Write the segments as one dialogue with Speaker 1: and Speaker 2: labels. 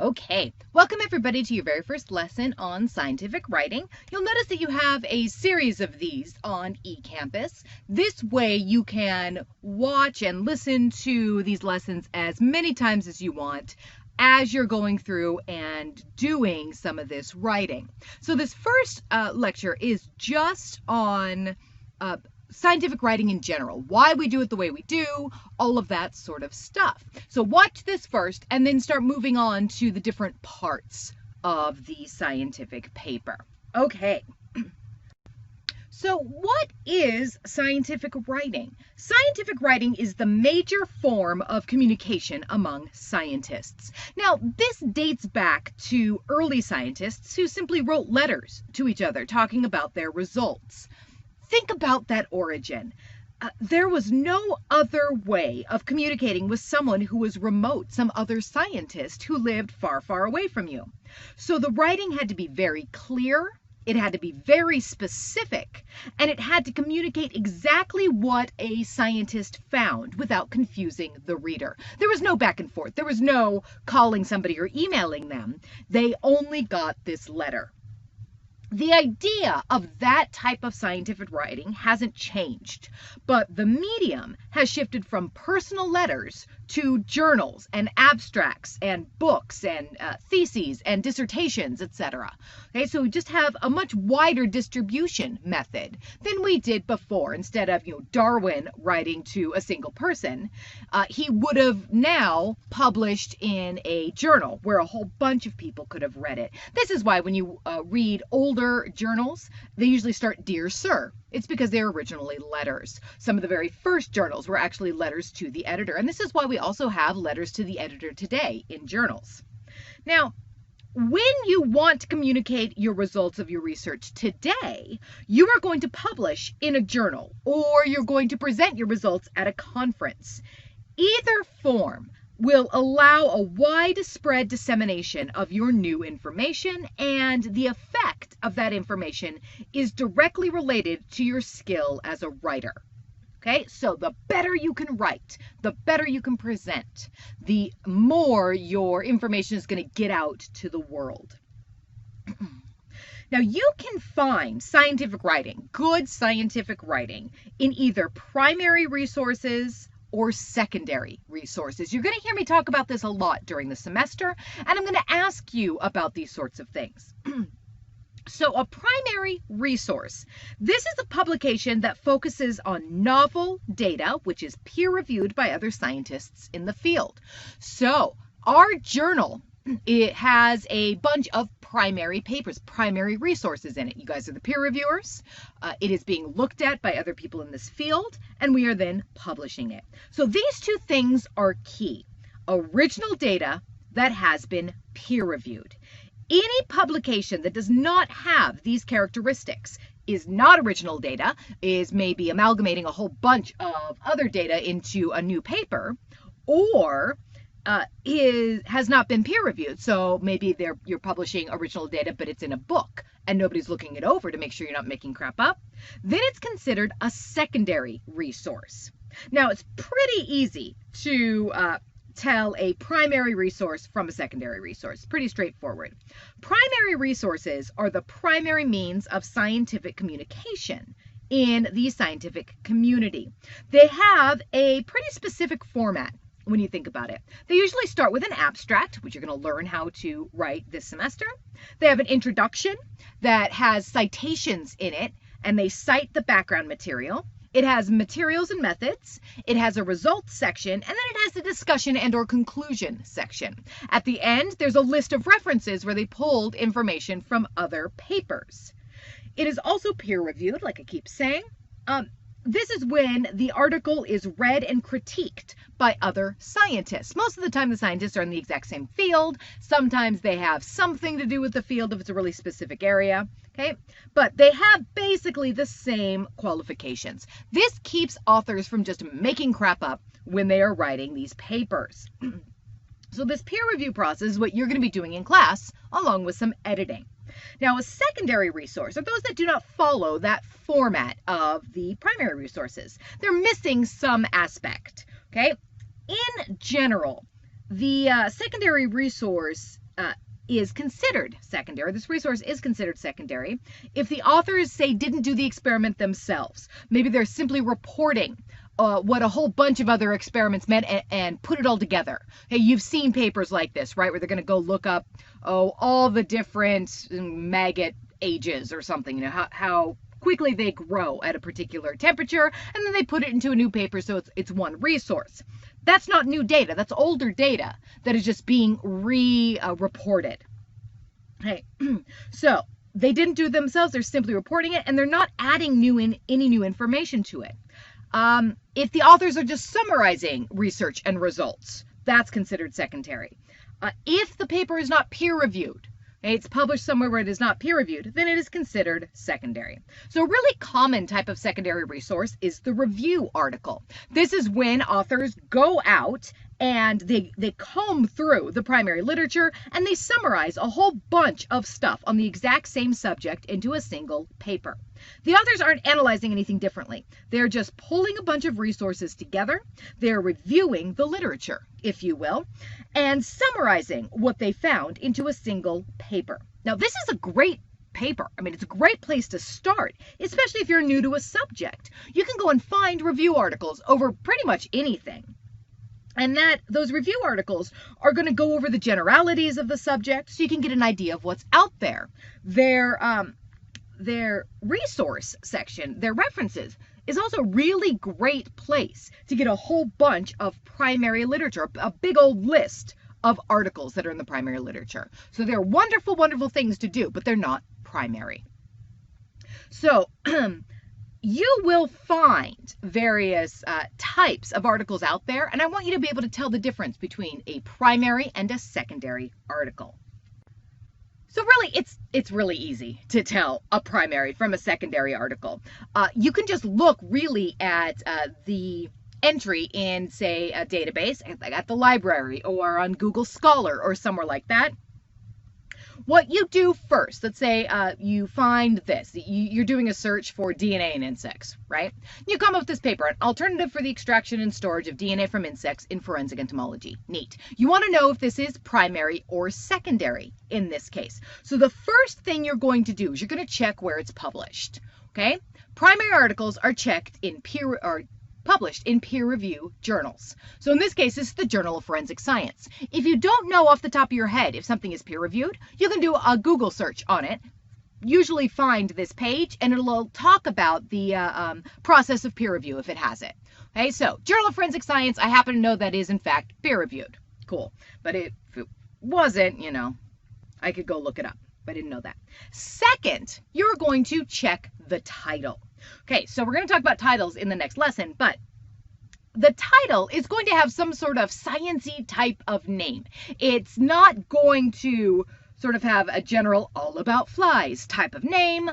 Speaker 1: Okay, welcome everybody to your very first lesson on scientific writing. You'll notice that you have a series of these on eCampus. This way you can watch and listen to these lessons as many times as you want as you're going through and doing some of this writing. So this first lecture is just on scientific writing in general, why we do it the way we do, all of that sort of stuff. So watch this first and then start moving on to the different parts of the scientific paper. Okay. So what is scientific writing? Scientific writing is the major form of communication among scientists. Now, this dates back to early scientists who simply wrote letters to each other talking about their results. Think about that origin. There was no other way of communicating with someone who was remote, some other scientist who lived far, far away from you. So the writing had to be very clear, it had to be very specific, and it had to communicate exactly what a scientist found without confusing the reader. There was no back and forth. There was no calling somebody or emailing them. They only got this letter. The idea of that type of scientific writing hasn't changed, but the medium has shifted from personal letters to journals and abstracts and books and theses and dissertations, etc. Okay, so we just have a much wider distribution method than we did before. Instead of Darwin writing to a single person, he would have now published in a journal where a whole bunch of people could have read it. This is why when you read older journals, they usually start "Dear Sir." It's because they're originally letters. Some of the very first journals were actually letters to the editor, and this is why we also have letters to the editor today in journals. Now, when you want to communicate your results of your research today, you are going to publish in a journal, or you're going to present your results at a conference. Either form will allow a widespread dissemination of your new information, and the effect of that information is directly related to your skill as a writer. Okay, so the better you can write, the better you can present, the more your information is going to get out to the world. Now, you can find scientific writing, good scientific writing, in either primary resources or secondary resources. You're going to hear me talk about this a lot during the semester, and I'm going to ask you about these sorts of things. So a primary resource, this is a publication that focuses on novel data, which is peer-reviewed by other scientists in the field. So our journal, it has a bunch of primary papers, primary resources in it. You guys are the peer reviewers. It is being looked at by other people in this field, and we are then publishing it. So these two things are key. Original data that has been peer reviewed. Any publication that does not have these characteristics is not original data, is maybe amalgamating a whole bunch of other data into a new paper, or has not been peer reviewed. So maybe you're publishing original data, but it's in a book and nobody's looking it over to make sure you're not making crap up. Then it's considered a secondary resource. Now, it's pretty easy to tell a primary resource from a secondary resource. Pretty straightforward. Primary resources are the primary means of scientific communication in the scientific community. They have a pretty specific format when you think about it. They usually start with an abstract, which you're going to learn how to write this semester. They have an introduction that has citations in it, and they cite the background material. It has materials and methods. It has a results section, and then it has a discussion and or conclusion section. At the end, there's a list of references where they pulled information from other papers. It is also peer reviewed, like I keep saying. This is when the article is read and critiqued by other scientists. Most of the time, the scientists are in the exact same field. Sometimes they have something to do with the field if it's a really specific area, okay? But they have basically the same qualifications. This keeps authors from just making crap up when they are writing these papers. So this peer review process is what you're going to be doing in class, along with some editing. Now, a secondary resource are those that do not follow that format of the primary resources. They're missing some aspect, okay? In general, the secondary resource is considered secondary. This resource is considered secondary if the authors, say, didn't do the experiment themselves. Maybe they're simply reporting what a whole bunch of other experiments meant and put it all together. Hey, you've seen papers like this, right, where they're going to go look up, all the different maggot ages or something, how quickly they grow at a particular temperature, and then they put it into a new paper, so it's one resource. That's not new data. That's older data that is just being reported. Okay, so they didn't do it themselves. They're simply reporting it, and they're not adding any new information to it. If the authors are just summarizing research and results, that's considered secondary. If the paper is not peer-reviewed, it's published somewhere where it is not peer-reviewed, then it is considered secondary. So a really common type of secondary resource is the review article. This is when authors go out and they comb through the primary literature and they summarize a whole bunch of stuff on the exact same subject into a single paper. The authors aren't analyzing anything differently. They're just pulling a bunch of resources together. They're reviewing the literature, if you will, and summarizing what they found into a single paper. Now, this is a great paper. I mean, it's a great place to start, especially if you're new to a subject. You can go and find review articles over pretty much anything. And those review articles are going to go over the generalities of the subject so you can get an idea of what's out there. Their resource section, their references, is also a really great place to get a whole bunch of primary literature, a big old list of articles that are in the primary literature. So they're wonderful, wonderful things to do, but they're not primary. So you will find various types of articles out there, and I want you to be able to tell the difference between a primary and a secondary article. So really, it's really easy to tell a primary from a secondary article. You can just look really at the entry in, say, a database at the library or on Google Scholar or somewhere like that. What you do first, let's say you find this. You're doing a search for DNA in insects, right? You come up with this paper, an alternative for the extraction and storage of DNA from insects in forensic entomology. Neat. You want to know if this is primary or secondary in this case. So the first thing you're going to do is you're going to check where it's published, okay? Primary articles are published in peer review journals. So in this case, this is the Journal of Forensic Science. If you don't know off the top of your head if something is peer reviewed, you can do a Google search on it, usually find this page, and it'll talk about the process of peer review if it has it. Okay, so Journal of Forensic Science, I happen to know that is in fact peer reviewed. Cool. But if it wasn't, I could go look it up, but I didn't know that. Second, you're going to check the title. Okay, so we're going to talk about titles in the next lesson, but the title is going to have some sort of science-y type of name. It's not going to sort of have a general all about flies type of name.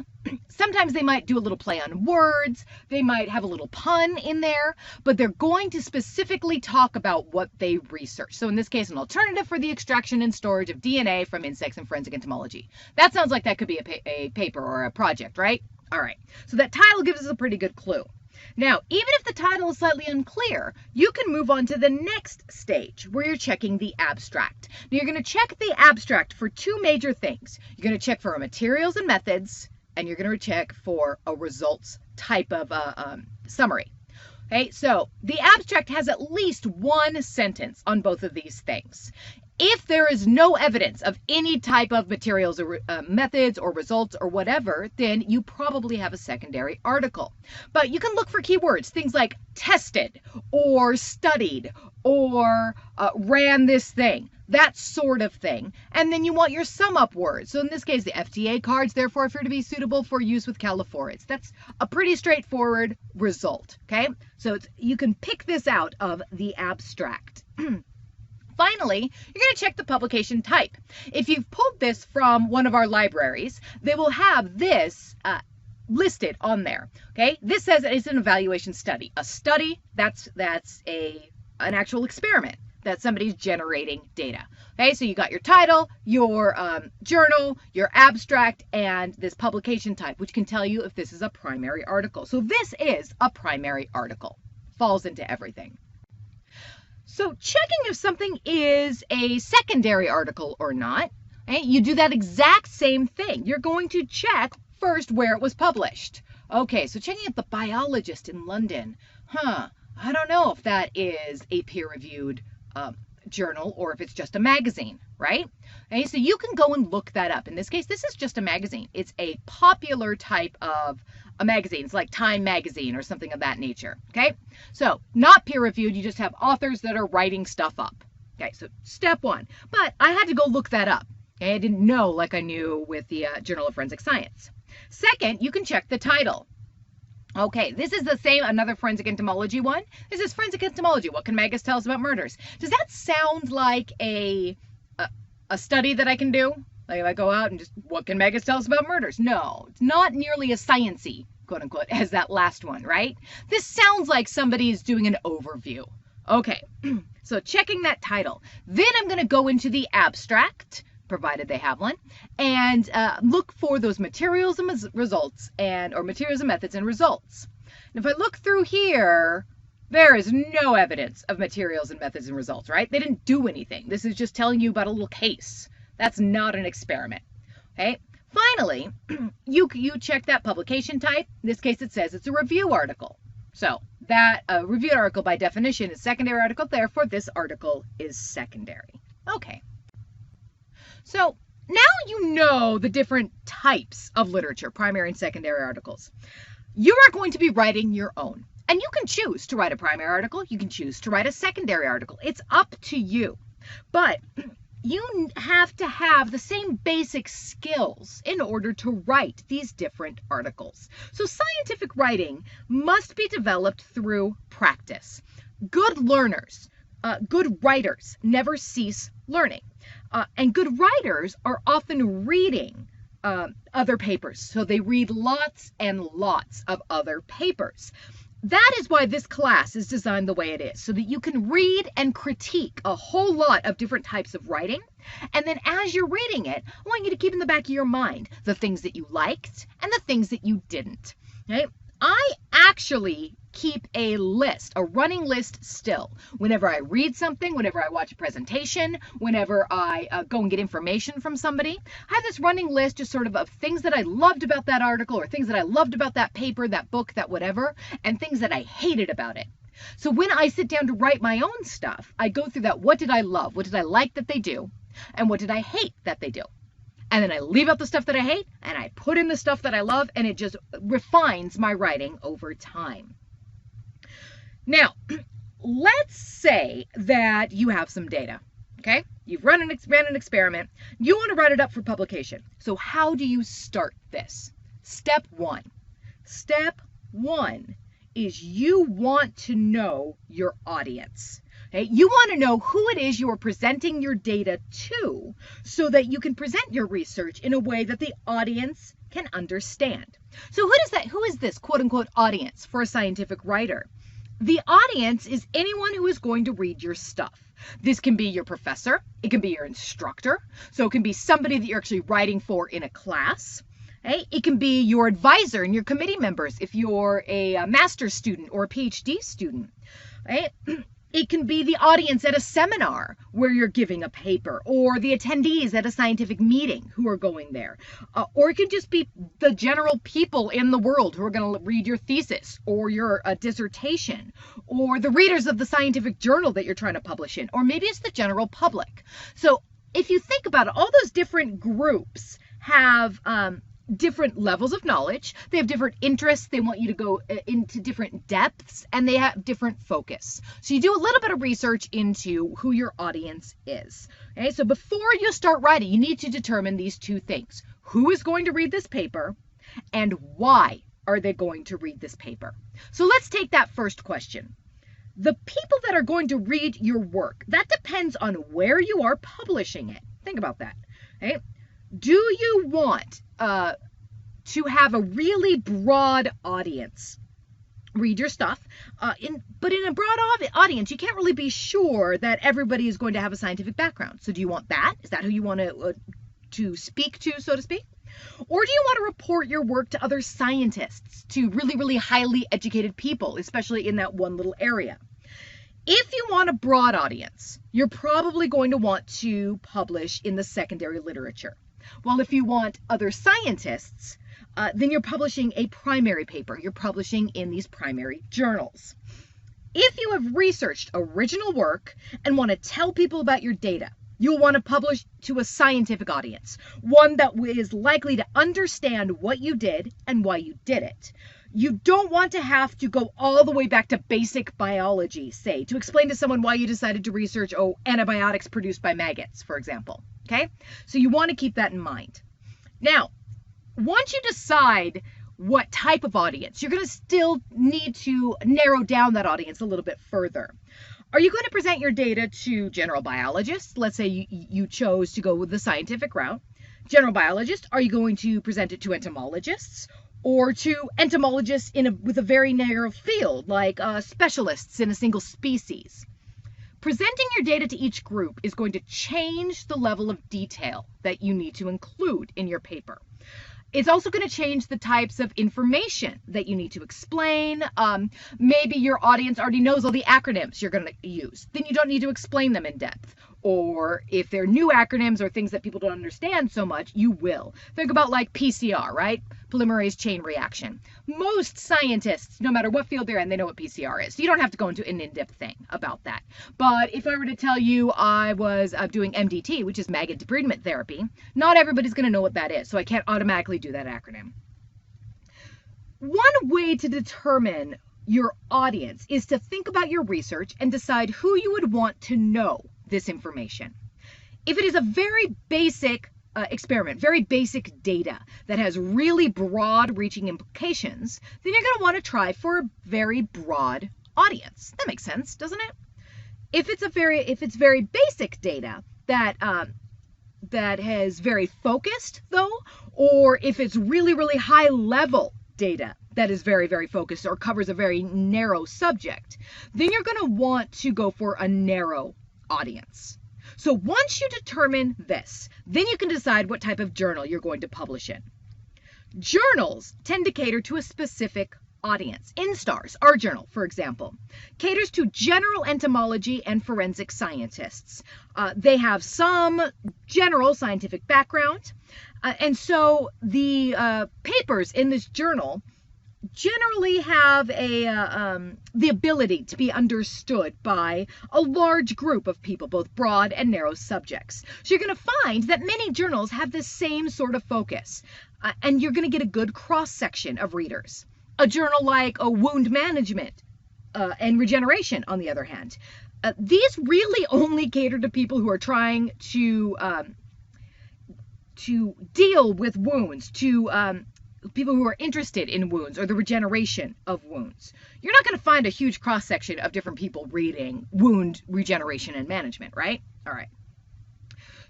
Speaker 1: Sometimes they might do a little play on words. They might have a little pun in there, but they're going to specifically talk about what they research. So in this case, an alternative for the extraction and storage of DNA from insects in forensic entomology. That sounds like that could be a paper or a project, right? All right, so that title gives us a pretty good clue. Now, even if the title is slightly unclear, you can move on to the next stage where you're checking the abstract. Now, you're going to check the abstract for two major things. You're going to check for materials and methods, and you're going to check for a results type of summary. Okay, so the abstract has at least one sentence on both of these things. If there is no evidence of any type of materials or methods or results or whatever, then you probably have a secondary article. But you can look for keywords, things like tested or studied or ran this thing, that sort of thing. And then you want your sum up words. So in this case, the FDA cards, therefore, appear to be suitable for use with calophorids. That's a pretty straightforward result, okay? So you can pick this out of the abstract. Finally, you're going to check the publication type. If you've pulled this from one of our libraries, they will have this listed on there. Okay, this says it's an evaluation study. A study, that's an actual experiment that somebody's generating data. Okay, so you got your title, your journal, your abstract, and this publication type, which can tell you if this is a primary article. So this is a primary article. Falls into everything. So checking if something is a secondary article or not, okay, you do that exact same thing. You're going to check first where it was published. Okay, so checking if the Biologist in London, I don't know if that is a peer-reviewed journal or if it's just a magazine, right? Okay, so you can go and look that up. In this case, this is just a magazine. It's a popular type of a magazine. It's like Time magazine or something of that nature, okay? So not peer-reviewed, you just have authors that are writing stuff up. Okay, so step one. But I had to go look that up. Okay, I didn't know like I knew with the Journal of Forensic Science. Second, you can check the title. Okay, this is the same, another forensic entomology one. This is forensic entomology. What can Magus tell us about murders? Does that sound like a study that I can do? Like if I go out and just, what can Magus tell us about murders? No, it's not nearly as science-y, quote unquote, as that last one, right? This sounds like somebody is doing an overview. Okay, so checking that title. Then I'm going to go into the abstract, provided they have one, and look for those materials and results, or materials and methods and results. And if I look through here, there is no evidence of materials and methods and results, right? They didn't do anything. This is just telling you about a little case. That's not an experiment, okay? Finally, you check that publication type. In this case, it says it's a review article. So that reviewed article by definition is secondary article, therefore this article is secondary. Okay. So now you know the different types of literature, primary and secondary articles. You are going to be writing your own. And you can choose to write a primary article. You can choose to write a secondary article. It's up to you. But you have to have the same basic skills in order to write these different articles. So scientific writing must be developed through practice. Good learners, good writers never cease learning. And good writers are often reading other papers. So they read lots and lots of other papers. That is why this class is designed the way it is, so that you can read and critique a whole lot of different types of writing. And then as you're reading it, I want you to keep in the back of your mind the things that you liked and the things that you didn't. Okay? I actually keep a list, a running list still. Whenever I read something, whenever I watch a presentation, whenever I go and get information from somebody, I have this running list just sort of things that I loved about that article or things that I loved about that paper, that book, that whatever, and things that I hated about it. So when I sit down to write my own stuff, I go through that. What did I love? What did I like that they do? And what did I hate that they do? And then I leave out the stuff that I hate and I put in the stuff that I love, and it just refines my writing over time. Now, let's say that you have some data, okay? You've ran an experiment. You want to write it up for publication. So how do you start this? Step one. Step one is you want to know your audience. Okay? You want to know who it is you are presenting your data to so that you can present your research in a way that the audience can understand. So who is this quote unquote audience for a scientific writer? The audience is anyone who is going to read your stuff. This can be your professor. It can be your instructor. So it can be somebody that you're actually writing for in a class. Okay? It can be your advisor and your committee members if you're a master's student or a PhD student. Right? It can be the audience at a seminar where you're giving a paper, or the attendees at a scientific meeting who are going there. Or it can just be the general people in the world who are going to read your thesis or your dissertation, or the readers of the scientific journal that you're trying to publish in, or maybe it's the general public. So if you think about it, all those different groups have different levels of knowledge. They have different interests. They want you to go into different depths, and they have different focus. So you do a little bit of research into who your audience is. Okay, so before you start writing, you need to determine these two things. Who is going to read this paper, and why are they going to read this paper? So let's take that first question. The people that are going to read your work, that depends on where you are publishing it. Think about that. Okay? Do you want to have a really broad audience read your stuff? But in a broad audience, you can't really be sure that everybody is going to have a scientific background. So do you want that? Is that who you want to speak to, so to speak? Or do you want to report your work to other scientists, to really, really highly educated people, especially in that one little area? If you want a broad audience, you're probably going to want to publish in the secondary literature. Well, if you want other scientists, then you're publishing a primary paper. You're publishing in these primary journals. If you have researched original work and want to tell people about your data, you'll want to publish to a scientific audience, one that is likely to understand what you did and why you did it. You don't want to have to go all the way back to basic biology, say, to explain to someone why you decided to research, antibiotics produced by maggots, for example. Okay? So you want to keep that in mind. Now, once you decide what type of audience, you're going to still need to narrow down that audience a little bit further. Are you going to present your data to general biologists? Let's say you chose to go with the scientific route. General biologists, are you going to present it to entomologists? Or to entomologists with a very narrow field, like specialists in a single species? Presenting your data to each group is going to change the level of detail that you need to include in your paper. It's also going to change the types of information that you need to explain. Maybe your audience already knows all the acronyms you're going to use. Then you don't need to explain them in depth. Or if they're new acronyms or things that people don't understand so much, you will. Think about like PCR, right? Polymerase chain reaction. Most scientists, no matter what field they're in, they know what PCR is. So you don't have to go into an in-depth thing about that. But if I were to tell you I was doing MDT, which is maggot debridement therapy, not everybody's going to know what that is. So I can't automatically do that acronym. One way to determine your audience is to think about your research and decide who you would want to know this information. If it is a very basic experiment, very basic data that has really broad reaching implications, then you're going to want to try for a very broad audience. That makes sense, doesn't it? If it's very basic data that has very focused though, or if it's really, really high level data that is very, very focused or covers a very narrow subject, then you're going to want to go for a narrow audience. So once you determine this, then you can decide what type of journal you're going to publish in. Journals tend to cater to a specific audience. InSTARS, our journal, for example, caters to general entomology and forensic scientists. They have some general scientific background, and so the papers in this journal generally have the ability to be understood by a large group of people, both broad and narrow subjects. So you're going to find that many journals have the same sort of focus, and you're going to get a good cross-section of readers. A journal like Wound Management and Regeneration, on the other hand, these really only cater to people who are trying to deal with wounds, to people who are interested in wounds or the regeneration of wounds. You're not going to find a huge cross-section of different people reading wound regeneration and management, right? All right.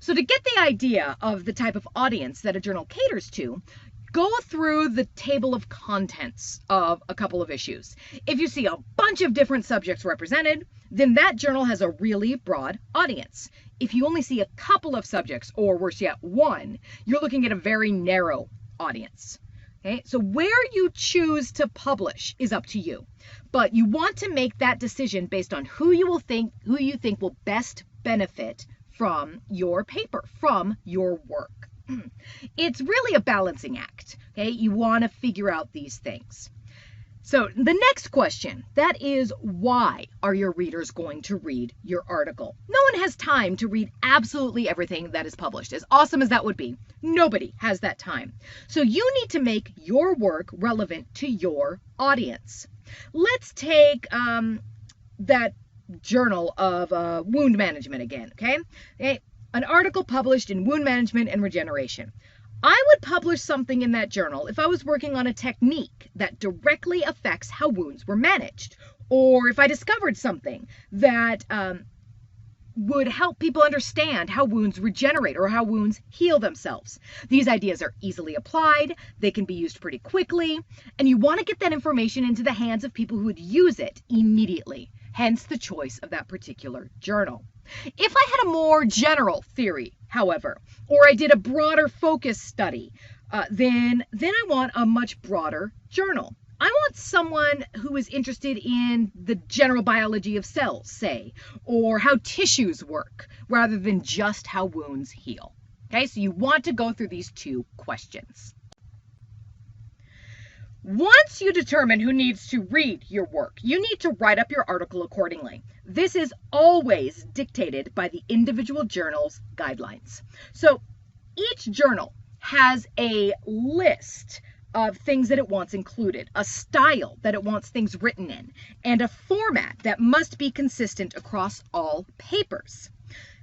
Speaker 1: So to get the idea of the type of audience that a journal caters to, go through the table of contents of a couple of issues. If you see a bunch of different subjects represented, then that journal has a really broad audience. If you only see a couple of subjects, or worse yet, one, you're looking at a very narrow audience. Okay, so where you choose to publish is up to you, but you want to make that decision based on who you think will best benefit from your paper, from your work. It's really a balancing act. Okay, you want to figure out these things. So the next question, that is, why are your readers going to read your article? No one has time to read absolutely everything that is published. As awesome as that would be, nobody has that time. So you need to make your work relevant to your audience. Let's take that journal of wound management again, okay? An article published in Wound Management and Regeneration. I would publish something in that journal if I was working on a technique that directly affects how wounds were managed, or if I discovered something that would help people understand how wounds regenerate or how wounds heal themselves. These ideas are easily applied, they can be used pretty quickly, and you want to get that information into the hands of people who would use it immediately, hence the choice of that particular journal. If I had a more general theory, however, or I did a broader focus study, then I want a much broader journal. I want someone who is interested in the general biology of cells, say, or how tissues work, rather than just how wounds heal. Okay, so you want to go through these two questions. Once you determine who needs to read your work, you need to write up your article accordingly. This is always dictated by the individual journal's guidelines. So each journal has a list of things that it wants included, a style that it wants things written in, and a format that must be consistent across all papers.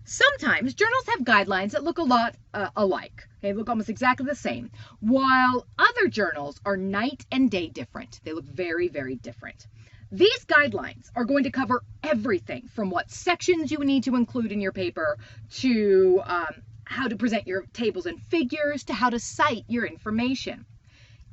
Speaker 1: Sometimes journals have guidelines that look a lot alike. They look almost exactly the same, while other journals are night and day different. They look very, very different. These guidelines are going to cover everything from what sections you need to include in your paper to how to present your tables and figures to how to cite your information.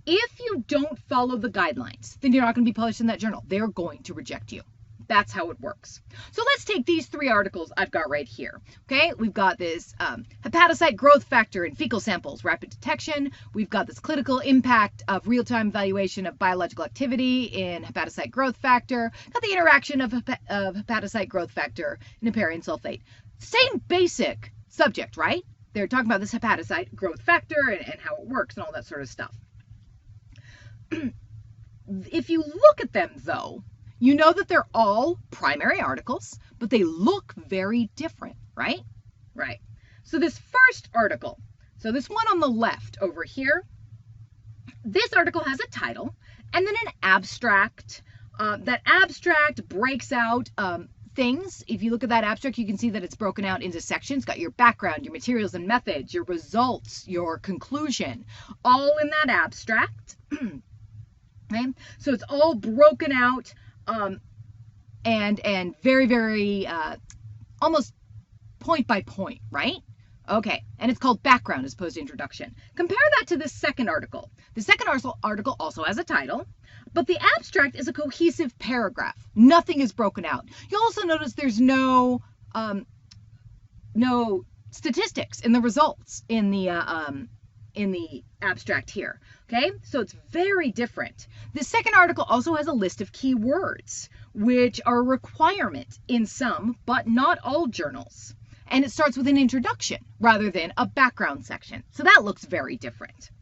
Speaker 1: If you don't follow the guidelines, then you're not going to be published in that journal. They're going to reject you. That's how it works. So let's take these three articles I've got right here. Okay, we've got this hepatocyte growth factor in fecal samples, rapid detection. We've got this clinical impact of real-time evaluation of biological activity in hepatocyte growth factor. Got the interaction of hepatocyte growth factor and heparin sulfate. Same basic subject, right? They're talking about this hepatocyte growth factor and how it works and all that sort of stuff. If you look at them, though, you know that they're all primary articles, but they look very different, right? Right. So this first article, so this one on the left over here, this article has a title and then an abstract. That abstract breaks out things. If you look at that abstract, you can see that it's broken out into sections. It's got your background, your materials and methods, your results, your conclusion, all in that abstract. Okay? So it's all broken out and very, very almost point by point, right? Okay, and it's called background as opposed to introduction. Compare that to the second article. The second article also has a title, but the abstract is a cohesive paragraph. Nothing is broken out. You'll also notice there's no statistics in the results in the abstract here. Okay, so it's very different. The second article also has a list of keywords, which are a requirement in some, but not all journals. And it starts with an introduction rather than a background section. So that looks very different.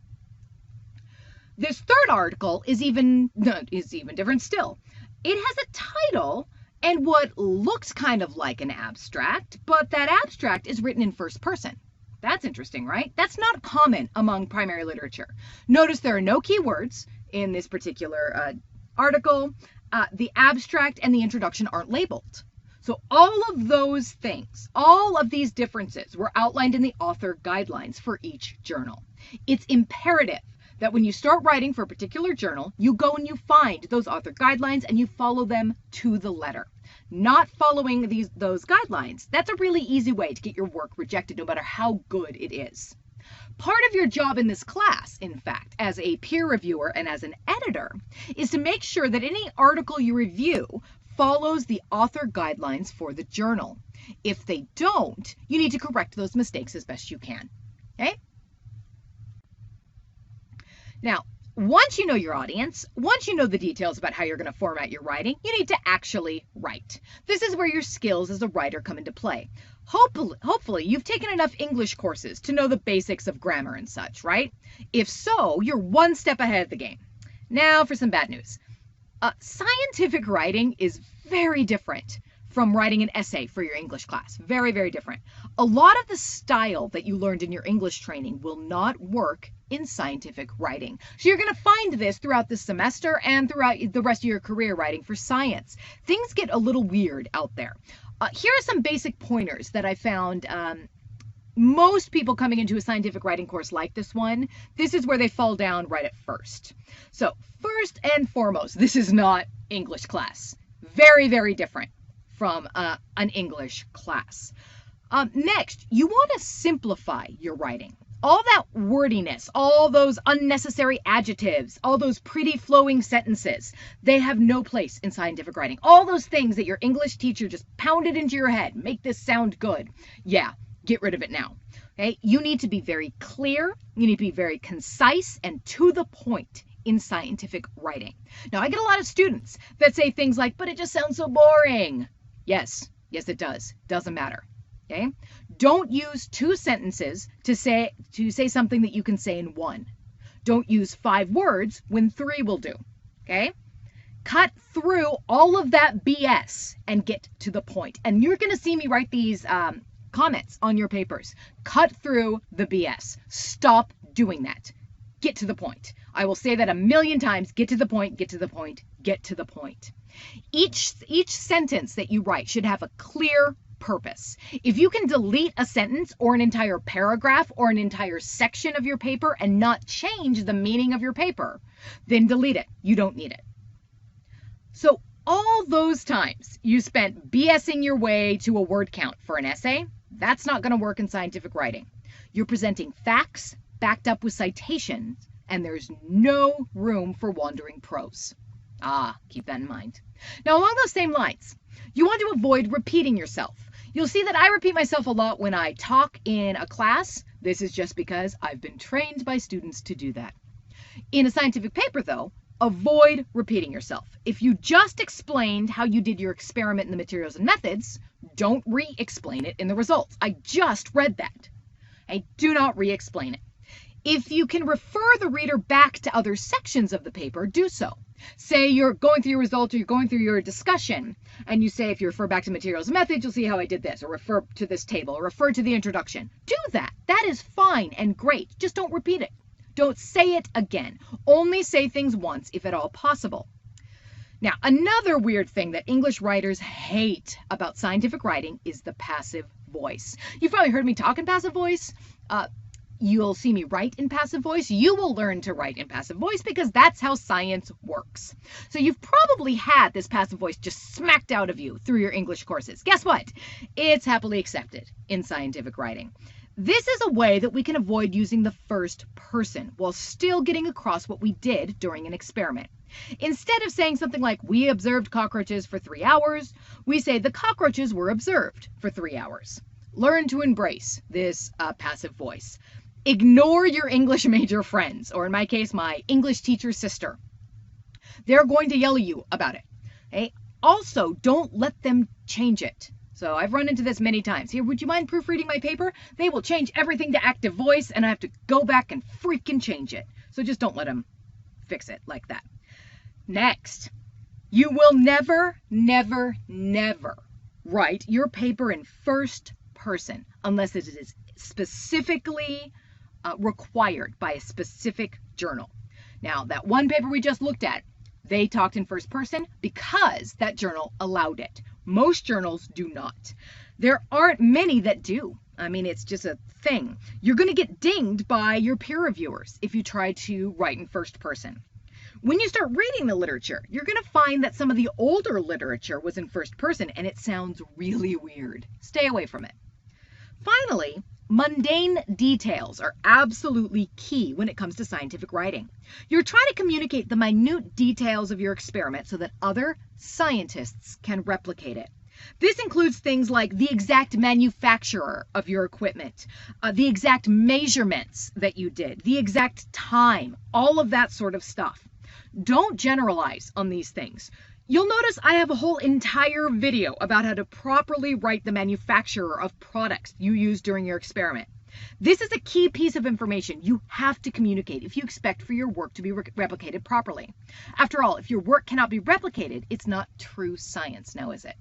Speaker 1: This third article is even different still. It has a title and what looks kind of like an abstract, but that abstract is written in first person. That's interesting, right? That's not common among primary literature. Notice there are no keywords in this particular article. The abstract and the introduction aren't labeled. So all of those things, all of these differences were outlined in the author guidelines for each journal. It's imperative that when you start writing for a particular journal, you go and you find those author guidelines and you follow them to the letter. Not following those guidelines, that's a really easy way to get your work rejected no matter how good it is. Part of your job in this class, in fact, as a peer reviewer and as an editor, is to make sure that any article you review follows the author guidelines for the journal. If they don't, you need to correct those mistakes as best you can. Okay? Now, once you know your audience, once you know the details about how you're going to format your writing, you need to actually write. This is where your skills as a writer come into play. Hopefully, you've taken enough English courses to know the basics of grammar and such, right? If so, you're one step ahead of the game. Now for some bad news. Scientific writing is very different from writing an essay for your English class. Very, very different. A lot of the style that you learned in your English training will not work in scientific writing. So you're going to find this throughout this semester and throughout the rest of your career writing for science. Things get a little weird out there. Here are some basic pointers that I found. Most people coming into a scientific writing course like this one, this is where they fall down right at first. So first and foremost, this is not English class. Very, very different from an English class. Next, you want to simplify your writing. All that wordiness, all those unnecessary adjectives, all those pretty flowing sentences, they have no place in scientific writing. All those things that your English teacher just pounded into your head, make this sound good. Yeah, get rid of it now. Okay? You need to be very clear. You need to be very concise and to the point in scientific writing. Now, I get a lot of students that say things like, but it just sounds so boring. Yes, it does. Doesn't matter. Okay? Don't use 2 sentences to say something that you can say in 1. Don't use 5 words when 3 will do. Okay? Cut through all of that BS and get to the point. And you're going to see me write these comments on your papers. Cut through the BS. Stop doing that. Get to the point. I will say that a million times. Get to the point, get to the point, get to the point. Each sentence that you write should have a clear purpose. If you can delete a sentence or an entire paragraph or an entire section of your paper and not change the meaning of your paper, then delete it. You don't need it. So all those times you spent BSing your way to a word count for an essay, that's not going to work in scientific writing. You're presenting facts backed up with citations, and there's no room for wandering prose. Keep that in mind. Now, along those same lines, you want to avoid repeating yourself. You'll see that I repeat myself a lot when I talk in a class. This is just because I've been trained by students to do that. In a scientific paper, though, avoid repeating yourself. If you just explained how you did your experiment in the materials and methods, don't re-explain it in the results. I just read that. Do not re-explain it. If you can refer the reader back to other sections of the paper, do so. Say you're going through your results or you're going through your discussion, and you say if you refer back to materials and methods, you'll see how I did this, or refer to this table, or refer to the introduction. Do that. That is fine and great. Just don't repeat it. Don't say it again. Only say things once if at all possible. Now, another weird thing that English writers hate about scientific writing is the passive voice. You've probably heard me talk in passive voice. You'll see me write in passive voice. You will learn to write in passive voice because that's how science works. So you've probably had this passive voice just smacked out of you through your English courses. Guess what? It's happily accepted in scientific writing. This is a way that we can avoid using the first person while still getting across what we did during an experiment. Instead of saying something like, we observed cockroaches for 3 hours, we say the cockroaches were observed for 3 hours. Learn to embrace this passive voice. Ignore your English major friends, or in my case, my English teacher sister. They're going to yell at you about it. Okay? Also, don't let them change it. So I've run into this many times. Here, would you mind proofreading my paper? They will change everything to active voice, and I have to go back and freaking change it. So just don't let them fix it like that. Next, you will never, never, never write your paper in first person unless it is specifically required by a specific journal. Now, that one paper we just looked at, they talked in first person because that journal allowed it. Most journals do not. There aren't many that do. I mean, it's just a thing. You're going to get dinged by your peer reviewers if you try to write in first person. When you start reading the literature, you're going to find that some of the older literature was in first person, and it sounds really weird. Stay away from it. Finally, mundane details are absolutely key when it comes to scientific writing. You're trying to communicate the minute details of your experiment so that other scientists can replicate it. This includes things like the exact manufacturer of your equipment, the exact measurements that you did, the exact time, all of that sort of stuff. Don't generalize on these things. You'll notice I have a whole entire video about how to properly write the manufacturer of products you use during your experiment. This is a key piece of information you have to communicate if you expect for your work to be replicated properly. After all, if your work cannot be replicated, it's not true science, now is it?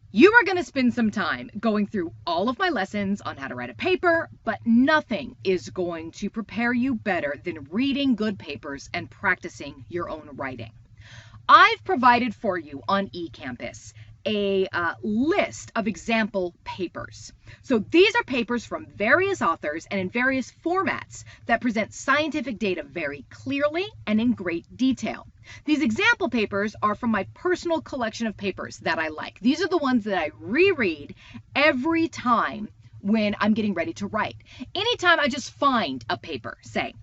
Speaker 1: You are going to spend some time going through all of my lessons on how to write a paper, but nothing is going to prepare you better than reading good papers and practicing your own writing. I've provided for you on eCampus a list of example papers. So these are papers from various authors and in various formats that present scientific data very clearly and in great detail. These example papers are from my personal collection of papers that I like. These are the ones that I reread every time when I'm getting ready to write. Anytime I just find a paper, say,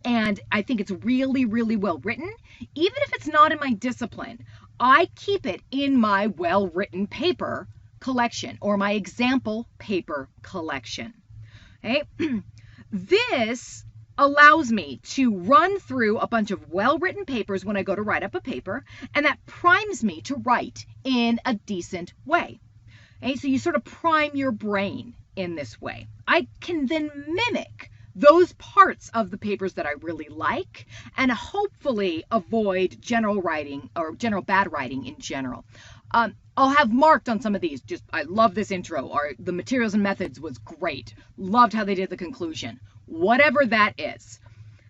Speaker 1: and I think it's really, really well written, even if it's not in my discipline, I keep it in my well-written paper collection or my example paper collection. Okay? This allows me to run through a bunch of well-written papers when I go to write up a paper, and that primes me to write in a decent way. Okay, so you sort of prime your brain in this way. I can then mimic those parts of the papers that I really like and hopefully avoid general writing or general bad writing in general. I'll have marked on some of these, just I love this intro, or the materials and methods was great. Loved how they did the conclusion. Whatever that is.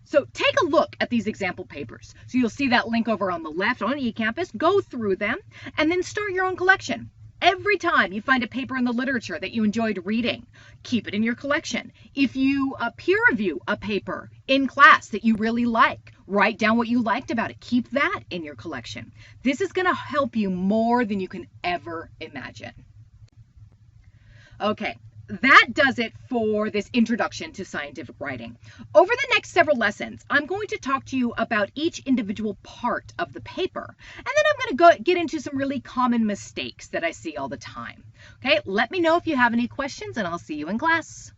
Speaker 1: So take a look at these example papers. So you'll see that link over on the left on eCampus. Go through them and then start your own collection. Every time you find a paper in the literature that you enjoyed reading, keep it in your collection. If you peer review a paper in class that you really like, write down what you liked about it. Keep that in your collection. This is going to help you more than you can ever imagine. Okay. That does it for this introduction to scientific writing. Over the next several lessons, I'm going to talk to you about each individual part of the paper. And then I'm going to get into some really common mistakes that I see all the time. Okay, let me know if you have any questions and I'll see you in class.